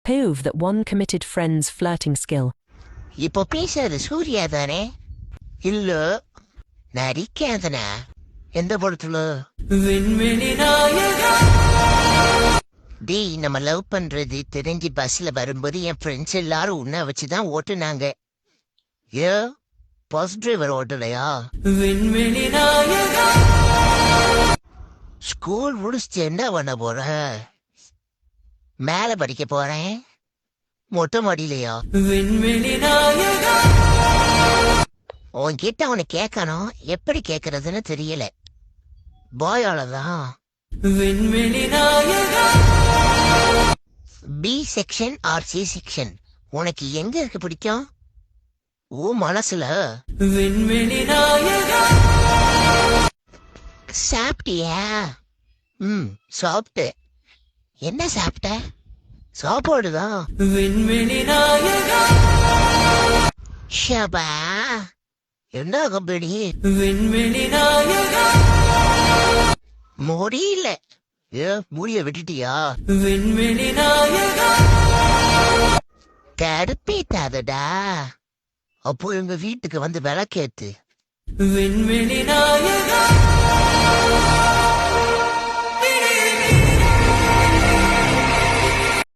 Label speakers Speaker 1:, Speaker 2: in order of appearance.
Speaker 1: Prove that one committed friend's flirting skill.
Speaker 2: இப்போ பேசுறது சூர்யா தானே? இல்ல நடிக்காதனா? எந்த படத்துல? டேய், நம்ம லவ் பண்றது தெரிஞ்சு பஸ்ல வரும்போது என் ஃப்ரெண்ட்ஸ் எல்லாரும் உன்ன வச்சுதான் ஓட்டுனாங்க. ஏ பஸ் டிரைவர் ஓட்டலையா? ஸ்கூல் முடிச்சுட்டு என்ன பண்ண போற? மேல படிக்க போறேன். மொட்டை மாடியிலையா? உன்கிட்ட அவனை கேட்கணும், எப்படி கேட்கறதுன்னு தெரியல. பாயாலதான். B section or C section உனக்கு எங்க இருக்கு பிடிக்கும்? ஓ மனசுல. சாப்பிட்டியா? சாப்பிட்டு. என்ன சாப்பிட்ட? சாப்பாடுதான். ஷபா, என்ன கம்பெனி? முடியல. ஏ முடிய விட்டுட்டியா? கடுப்பேத்தாதடா. அப்போ எங்க வீட்டுக்கு வந்து விளக்கேத்து.